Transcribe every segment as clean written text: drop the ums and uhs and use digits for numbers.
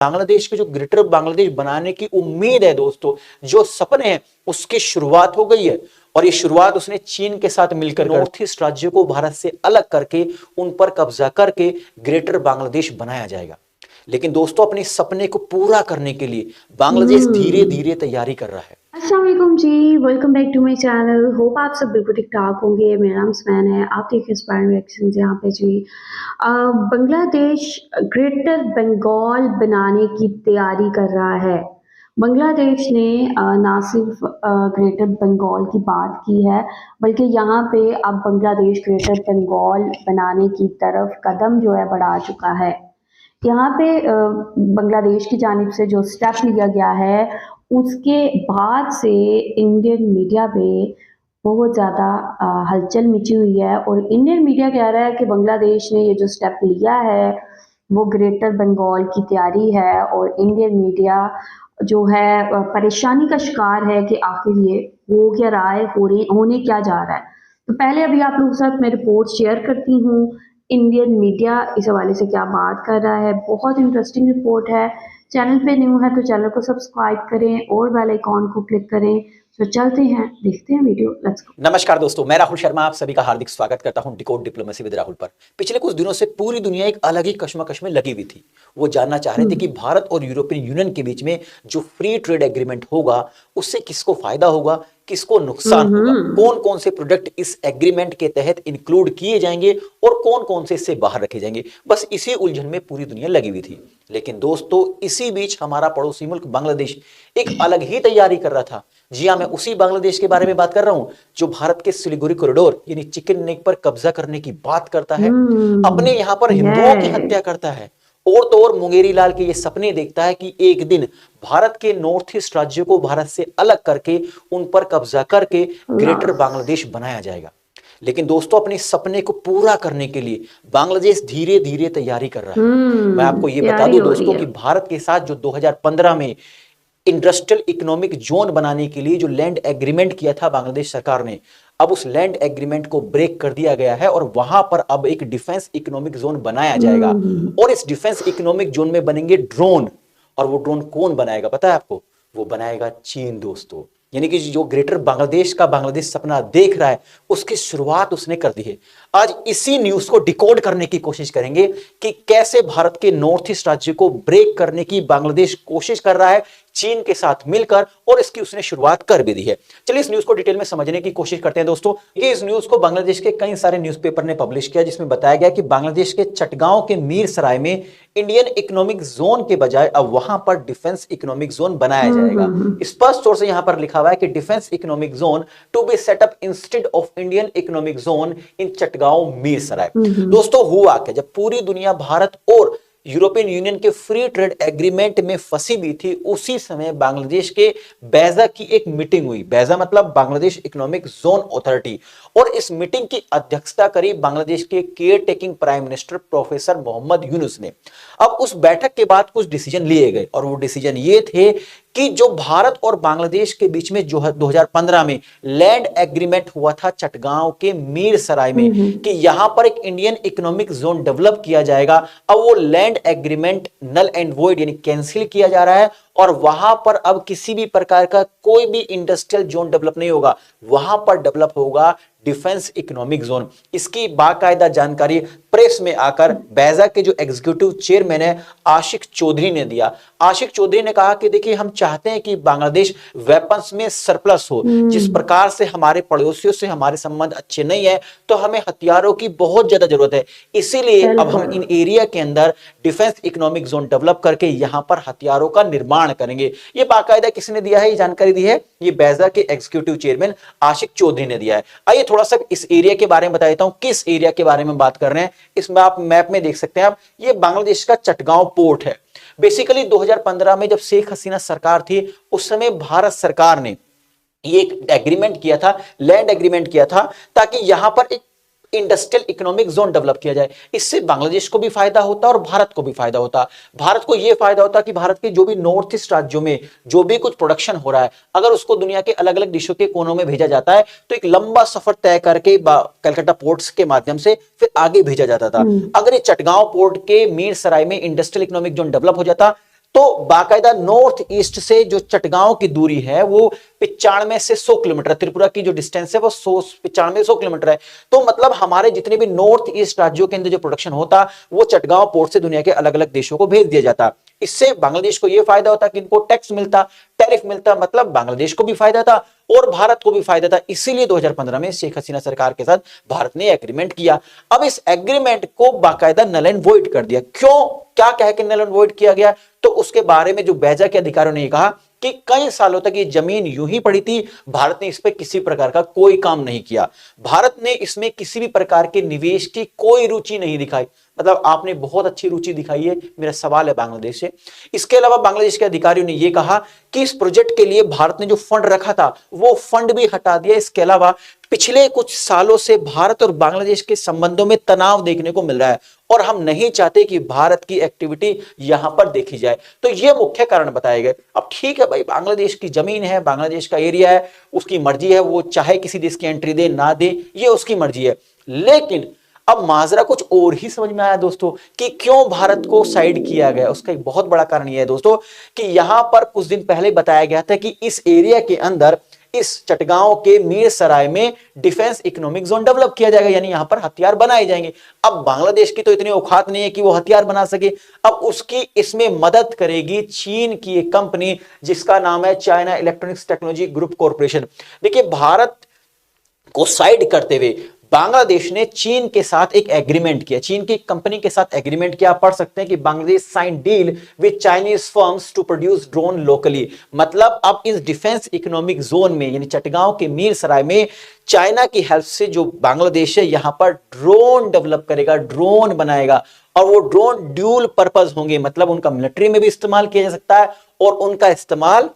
बांग्लादेश के जो ग्रेटर बांग्लादेश बनाने की उम्मीद है दोस्तों, जो सपने हैं उसकी शुरुआत हो गई है। और ये शुरुआत उसने चीन के साथ मिलकर नॉर्थ ईस्ट राज्यों को भारत से अलग करके उन पर कब्जा करके ग्रेटर बांग्लादेश बनाया जाएगा। लेकिन दोस्तों अपने सपने को पूरा करने के लिए बांग्लादेश धीरे धीरे तैयारी कर रहा है। अस्सलाम वालेकुम जी, welcome back to my channel. Hope आप सब बिल्कुल ठीक ठाक होंगे। मेरा नाम स्मैन है, आप देखें इंस्पायरिंग रिएक्शंस यहाँ पे जी। बांग्लादेश ग्रेटर बंगाल बनाने की तैयारी कर रहा है। बांग्लादेश ने ना सिर्फ ग्रेटर बंगाल की बात की है, बल्कि यहाँ पे अब बांग्लादेश ग्रेटर बंगाल बनाने की तरफ कदम जो है बढ़ा चुका है। यहाँ पे बांग्लादेश की जानिब से जो स्टेप लिया गया है, उसके बाद से इंडियन मीडिया पे बहुत ज़्यादा हलचल मची हुई है। और इंडियन मीडिया कह रहा है कि बांग्लादेश ने ये जो स्टेप लिया है वो ग्रेटर बंगाल की तैयारी है। और इंडियन मीडिया जो है परेशानी का शिकार है कि आखिर ये हो क्या रहा है, होने क्या जा रहा है। तो पहले अभी आप लोगों के साथ मैं रिपोर्ट शेयर करती हूँ, इंडियन मीडिया इस हवाले से क्या बात कर रहा है। बहुत इंटरेस्टिंग रिपोर्ट है। चैनल पे न्यू है तो चैनल को सब्सक्राइब करें और बेल आइकॉन को क्लिक करें। तो चलते हैं, देखते हैं वीडियो, लेट्स गो। नमस्कार दोस्तों, मैं राहुल शर्मा आप सभी का हार्दिक स्वागत करता हूं डिकोड डिप्लोमेसी विद राहुल पर। पिछले कुछ दिनों से पूरी दुनिया एक अलग ही कश्मकश में लगी हुई थी। वो जानना चाह रहे थे कि भारत और यूरोपियन यूनियन के बीच में जो फ्री ट्रेड एग्रीमेंट होगा उससे किसको फायदा होगा, किसको नुकसान होगा, कौन कौन से प्रोडक्ट इस एग्रीमेंट के तहत इंक्लूड किए जाएंगे और कौन कौन से इससे बाहर रखे जाएंगे। बस इसी उलझन में पूरी दुनिया लगी हुई थी। लेकिन दोस्तों इसी बीच हमारा पड़ोसी मुल्क बांग्लादेश एक अलग ही तैयारी कर रहा था। जी हाँ, मैं उसी बांग्लादेश के बारे में बात कर रहा हूं जो भारत के सिलीगुड़ी कॉरिडोर यानी चिकन नेक पर कब्जा करने की बात करता है, अपने यहां पर हिंदुओं की हत्या करता है और तो और मुंगेरी लाल के ये सपने देखता है कि एक दिन भारत के नॉर्थ ईस्ट राज्यों को भारत से अलग करके उन पर कब्जा करके ग्रेटर बांग्लादेश बनाया जाएगा। लेकिन दोस्तों अपने सपने को पूरा करने के लिए बांग्लादेश धीरे धीरे तैयारी कर रहा है। मैं आपको ये बता दूं दोस्तों कि भारत के साथ जो 2015 में इंडस्ट्रियल इकोनॉमिक जोन बनाने के लिए जो लैंड एग्रीमेंट किया था बांग्लादेश सरकार ने, अब उस लैंड एग्रीमेंट को ब्रेक कर दिया गया है और वहां पर अब एक डिफेंस इकोनॉमिक जोन बनाया जाएगा। और इस डिफेंस इकोनॉमिक जोन में बनेंगे ड्रोन। और वो ड्रोन कौन बनाएगा पता है आपको? वो बनाएगा चीन दोस्तों। यानी कि जो ग्रेटर बांग्लादेश का बांग्लादेश सपना देख रहा है उसकी शुरुआत उसने कर दी है। आज इसी न्यूज को डिकोड करने की कोशिश करेंगे कि कैसे भारत के नॉर्थ ईस्ट राज्य को ब्रेक करने की बांग्लादेश कोशिश कर रहा है चीन के साथ मिलकर, और इसकी उसने शुरुआत कर भी दी है। चलिए इस न्यूज को डिटेल में समझने की कोशिश करते हैं दोस्तों। ये इस न्यूज को बांग्लादेश के कई सारे न्यूज़पेपर ने पब्लिश किया जिसमें बताया गया कि बांग्लादेश के चटगांव के मीर सराय में इंडियन इकोनॉमिक जोन के बजाय अब वहां पर डिफेंस इकोनॉमिक जोन बनाया जाएगा। स्पष्ट तौर से यहां पर लिखा हुआ है कि defence economic zone to be set up instead of Indian economic zone in Chittagong Mir Sarai. दोस्तों हुआ क्या, जब पूरी दुनिया भारत और यूरोपियन यूनियन के फ्री ट्रेड एग्रीमेंट में फंसी भी थी, उसी समय बांग्लादेश के बैजा की एक मीटिंग हुई। बैजा मतलब बांग्लादेश इकोनॉमिक जोन अथॉरिटी। और इस मीटिंग की अध्यक्षता करी बांग्लादेश के caretaking prime minister professor Mohammad Yunus ने। अब उस बैठक के बाद कुछ डिसीजन लिए गए और वो डिसीजन ये थे कि जो भारत और बांग्लादेश के बीच में जो 2015 में लैंड एग्रीमेंट हुआ था चटगांव के मीर सराय में कि यहां पर एक इंडियन इकोनॉमिक जोन डेवलप किया जाएगा, अब वो land agreement null and void यानी कैंसिल किया जा रहा है और वहां पर अब किसी भी प्रकार का कोई भी इंडस्ट्रियल जोन डेवलप नहीं होगा, वहां पर डेवलप होगा डिफेंस इकोनॉमिक जोन। इसकी बाकायदा जानकारी प्रेस में आकर बैजा के जो एग्जीक्यूटिव चेयरमैन है आशिक चौधरी ने दिया। आशिक चौधरी ने कहा कि देखिए हम चाहते हैं कि बांग्लादेश वेपन्स में सरप्लस हो। जिस प्रकार से हमारे पड़ोसियों से हमारे संबंध अच्छे नहीं है तो हमें हथियारों की बहुत ज्यादा जरूरत है, इसीलिए अब हम इन एरिया के अंदर डिफेंस इकोनॉमिक जोन डेवलप करके यहां पर हथियारों का निर्माण करेंगे। ये बाकायदा किसने दिया है, ये जानकारी दी है ये बैजा के एग्जीक्यूटिव चेयरमैन आशिक चौधरी ने दिया है। आइए थोड़ा सा इस एरिया के बारे में बता देता हूं, किस एरिया के बारे में बात कर रहे हैं। इसमें आप मैप में देख सकते हैं आप, ये बांग्लादेश का चटगांव पोर्ट है। बेसिकली 2015 में जब शेख हसीना सरकार थी उस समय भारत सरकार ने ये एक एग्रीमेंट किया था, लैंड एग्रीमेंट किया था ताकि यहां पर एक इंडस्ट्रियल इकोनॉमिक जोन डेवलप किया जाए। इससे बांग्लादेश को भी फायदा होता और भारत को भी फायदा होता। भारत को यह फायदा होता कि भारत के जो भी नॉर्थ ईस्ट राज्यों में जो भी कुछ प्रोडक्शन हो रहा है अगर उसको दुनिया के अलग अलग देशों के कोनों में भेजा जाता है तो एक लंबा सफर तय करके कलकत्ता पोर्ट्स के माध्यम से फिर आगे भेजा जाता था। अगर ये चटगांव पोर्ट के मीर सराय में इंडस्ट्रियल इकोनॉमिक जोन डेवलप हो जाता तो बाकायदा नॉर्थ ईस्ट से जो चटगांव की दूरी है वो 95 से 100 किलोमीटर, त्रिपुरा की जो डिस्टेंस है वो 95 100 किलोमीटर है। तो मतलब हमारे जितने भी नॉर्थ ईस्ट राज्यों के अंदर जो प्रोडक्शन होता वो चटगांव पोर्ट से दुनिया के अलग अलग देशों को भेज दिया जाता। इससे बांग्लादेश को यह फायदा होता कि इनको टैक्स मिलता, टैरिफ मिलता, मतलब बांग्लादेश को भी फायदा था और भारत को भी फायदा था। इसीलिए 2015 में शेख हसीना सरकार के साथ भारत ने एग्रीमेंट किया। अब इस एग्रीमेंट को बाकायदा नल एंड वॉइड कर दिया। क्यों, क्या कह के नल एंड वॉइड किया गया, तो उसके बारे में जो बैजा के अधिकारियों ने कहा कि कई सालों तक ये जमीन यूं ही पड़ी थी, भारत ने इस पर किसी प्रकार का कोई काम नहीं किया, भारत ने इसमें किसी भी प्रकार के निवेश की कोई रुचि नहीं दिखाई। मतलब आपने बहुत अच्छी रुचि दिखाई है, मेरा सवाल है बांग्लादेश से। इसके अलावा बांग्लादेश के अधिकारियों ने यह कहा कि इस प्रोजेक्ट के लिए भारत ने जो फंड रखा था वो फंड भी हटा दिया। इसके अलावा पिछले कुछ सालों से भारत और बांग्लादेश के संबंधों में तनाव देखने को मिल रहा है और हम नहीं चाहते कि भारत की एक्टिविटी यहां पर देखी जाए। तो ये मुख्य कारण बताए गए। अब ठीक है भाई, बांग्लादेश की जमीन है, बांग्लादेश का एरिया है, उसकी मर्जी है, वो चाहे किसी देश की एंट्री दे ना दे, ये उसकी मर्जी है। लेकिन अब माजरा कुछ और ही समझ में आया दोस्तों कि क्यों भारत को साइड किया गया। उसका एक बहुत बड़ा कारण यह है दोस्तों कि यहां पर कुछ दिन पहले बताया गया था कि इस एरिया के अंदर, इस चटगांव के मीर सराय में डिफेंस इकोनॉमिक जोन डेवलप किया जाएगा, यानी यहां पर हथियार बनाए जाएंगे। अब बांग्लादेश की तो इतनी औकात नहीं है कि वो हथियार बना सके। अब उसकी इसमें मदद करेगी चीन की एक कंपनी जिसका नाम है China electronics technology group corporation. देखिए, भारत को साइड करते हुए बांग्लादेश ने चीन के साथ एक एग्रीमेंट किया, चीन की कंपनी के साथ एग्रीमेंट किया। आप पढ़ सकते हैं कि Bangladesh sign deal with Chinese firms to produce drone locally. मतलब अब इस डिफेंस इकोनॉमिक जोन में, यानी चटगांव के मीर सराय में, चाइना की हेल्प से जो बांग्लादेश है यहां पर ड्रोन डेवलप करेगा, ड्रोन बनाएगा। और वो ड्रोन ड्यूल पर्पस होंगे, मतलब उनका मिलिट्री में भी इस्तेमाल किया जा सकता है और उनका इस्तेमाल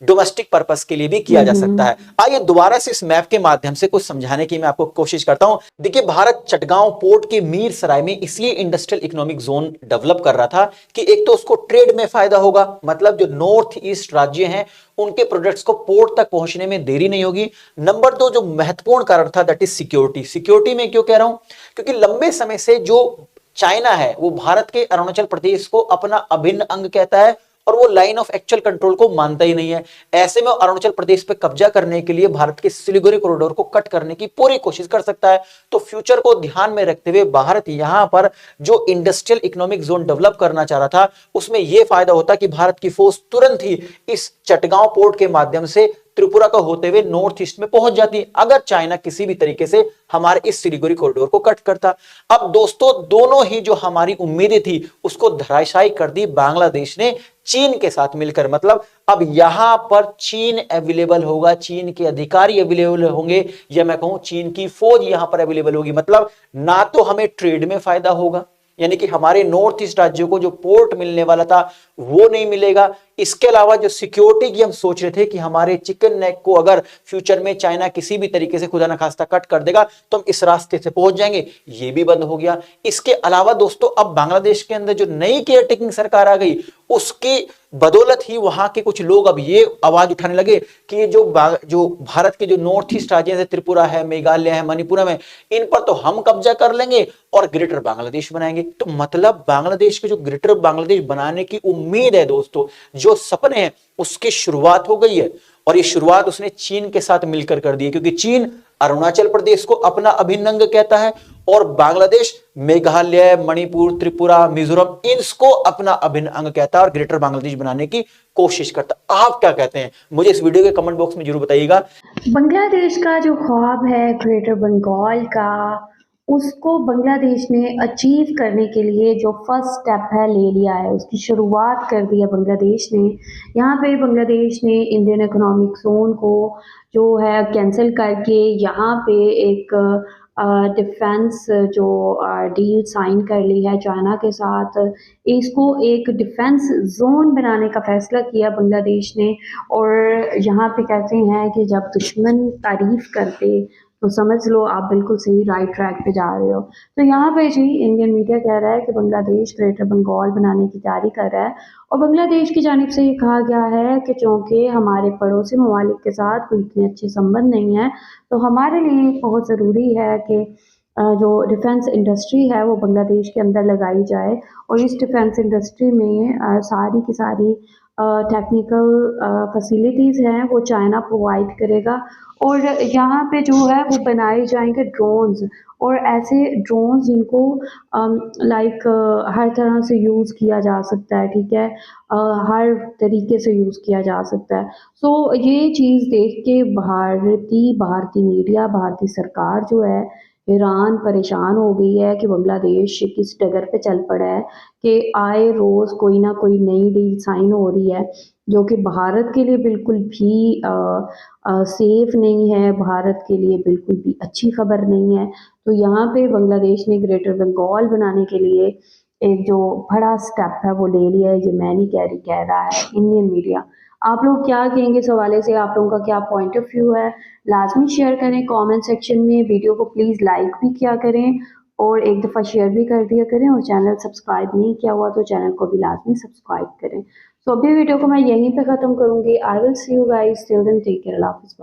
डोमेस्टिक पर्पस के लिए भी किया जा सकता है। आइए दोबारा से इस मैप के माध्यम से कुछ समझाने की मैं आपको कोशिश करता हूं। देखिए, भारत चटगांव पोर्ट के मीर सराय में इसलिए इंडस्ट्रियल इकोनॉमिक जोन डेवलप कर रहा था कि एक तो उसको ट्रेड में फायदा होगा, मतलब जो नॉर्थ ईस्ट राज्य हैं उनके प्रोडक्ट्स को पोर्ट तक पहुंचने में देरी नहीं होगी। नंबर दो, जो महत्वपूर्ण कारण था, दैट इज सिक्योरिटी। सिक्योरिटी में क्यों कह रहा हूं, क्योंकि लंबे समय से जो चाइना है वो भारत के अरुणाचल प्रदेश को अपना अभिन्न अंग कहता है और वो लाइन ऑफ एक्चुअल कंट्रोल को मानता ही नहीं है। ऐसे में अरुणाचल प्रदेश पे कब्जा करने के लिए भारत के सिलीगुड़ी कॉरिडोर को कट करने की पूरी कोशिश कर सकता है। तो फ्यूचर को ध्यान में रखते हुए भारत यहां पर जो इंडस्ट्रियल इकोनॉमिक जोन डेवलप करना चाह रहा था, उसमें यह फायदा होता कि भारत की फोर्स तुरंत ही इस चटगांव पोर्ट के माध्यम से त्रिपुरा का होते हुए नॉर्थ ईस्ट में पहुंच जाती अगर चाइना किसी भी तरीके से हमारे इस सिलीगुड़ी कॉरिडोर को कट करता। अब दोस्तों, दोनों ही जो हमारी उम्मीदें थी उसको धराशायी कर दी बांग्लादेश ने चीन के साथ मिलकर। मतलब अब यहां पर चीन अवेलेबल होगा, चीन के अधिकारी अवेलेबल होंगे, या मैं कहूं चीन की फौज यहां पर अवेलेबल होगी। मतलब ना तो हमें ट्रेड में फायदा होगा, यानी कि हमारे नॉर्थ ईस्ट राज्यों को जो पोर्ट मिलने वाला था वो नहीं मिलेगा। इसके अलावा जो सिक्योरिटी की हम सोच रहे थे कि हमारे चिकन नेक को अगर फ्यूचर में चाइना किसी भी तरीके से खुदा न खास्ता कट कर देगा तो हम इस रास्ते से पहुंच जाएंगे, ये भी बंद हो गया। इसके अलावा दोस्तों, अब बांग्लादेश के अंदर जो नई केयर टेकिंग सरकार आ गई उसकी बदौलत ही वहां के कुछ लोग अब ये आवाज उठाने लगे कि ये जो भारत के जो नॉर्थ ईस्ट राज्य है, त्रिपुरा है, मेघालय है, मणिपुरम है, इन पर तो हम कब्जा कर लेंगे और ग्रेटर बांग्लादेश बनाएंगे। तो मतलब बांग्लादेश के जो ग्रेटर बांग्लादेश बनाने की उम्मीद है दोस्तों, जो सपने हैं, उसकी शुरुआत हो गई है। और ये शुरुआत उसने चीन के साथ मिलकर कर दी है, क्योंकि चीन अरुणाचल प्रदेश को अपना अभिन्न अंग कहता है और बांग्लादेश मेघालय, मणिपुर, त्रिपुरा, मिजोरम, इनको अपना अभिन्न अंग कहता है और ग्रेटर बांग्लादेश बनाने की कोशिश करता है। आप क्या कहते हैं, मुझे इस वीडियो के कमेंट बॉक्स में जरूर बताइएगा। बांग्लादेश का जो ख्वाब है ग्रेटर बंगाल का, उसको बांग्लादेश ने अचीव करने के लिए जो फर्स्ट स्टेप है ले लिया है, उसकी शुरुआत कर दी है बांग्लादेश ने। यहाँ पे बांग्लादेश ने इंडियन इकोनॉमिक जोन को जो है कैंसिल करके यहाँ पे एक डिफेंस जो डील साइन कर ली है चाइना के साथ, इसको एक डिफेंस जोन बनाने का फैसला किया बांग्लादेश ने। और यहाँ पे कहते हैं कि जब दुश्मन तारीफ करते तो समझ लो आप बिल्कुल सही राइट ट्रैक पे जा रहे हो। तो यहाँ पे जी इंडियन मीडिया कह रहा है कि बांग्लादेश ग्रेटर बंगाल बनाने की तैयारी कर रहा है और बांग्लादेश की जानिब से ये कहा गया है कि चूँकि हमारे पड़ोसी ममालिक के साथ कोई इतने अच्छे संबंध नहीं है, तो हमारे लिए बहुत ज़रूरी है कि जो डिफेंस इंडस्ट्री है वो बांग्लादेश के अंदर लगाई जाए और इस डिफेंस इंडस्ट्री में सारी की सारी टेक्निकल फैसिलिटीज़ हैं वो चाइना प्रोवाइड करेगा और यहाँ पे जो है वो बनाए जाएंगे ड्रोन्स और ऐसे ड्रोन्स जिनको लाइक हर तरह से यूज़ किया जा सकता है, ठीक है, हर तरीके से यूज़ किया जा सकता है। सो ये चीज़ देख के भारतीय मीडिया, भारतीय सरकार जो है ईरान परेशान हो गई है कि बांग्लादेश किस डगर पे चल पड़ा है कि आए रोज़ कोई ना कोई नई डील साइन हो रही है, जो कि भारत के लिए बिल्कुल भी सेफ़ नहीं है, भारत के लिए बिल्कुल भी अच्छी खबर नहीं है। तो यहाँ पे बांग्लादेश ने ग्रेटर बंगाल बनाने के लिए एक जो बड़ा स्टेप है वो ले लिया है, ये मैं नहीं कह रही, कह रहा है इंडियन मीडिया। आप लोग क्या कहेंगे इस हवाले से? आप लोगों का क्या पॉइंट ऑफ व्यू है? लाज़मी शेयर करें कमेंट सेक्शन में, वीडियो को प्लीज़ लाइक भी किया करें और एक दफ़ा शेयर भी कर दिया करें और चैनल सब्सक्राइब नहीं किया हुआ तो चैनल को भी लाज़मी सब्सक्राइब करें। सो अभी वीडियो को मैं यहीं पे ख़त्म करूँगी। I will see you guys till then take care, अल्लाह हाफ़िज़।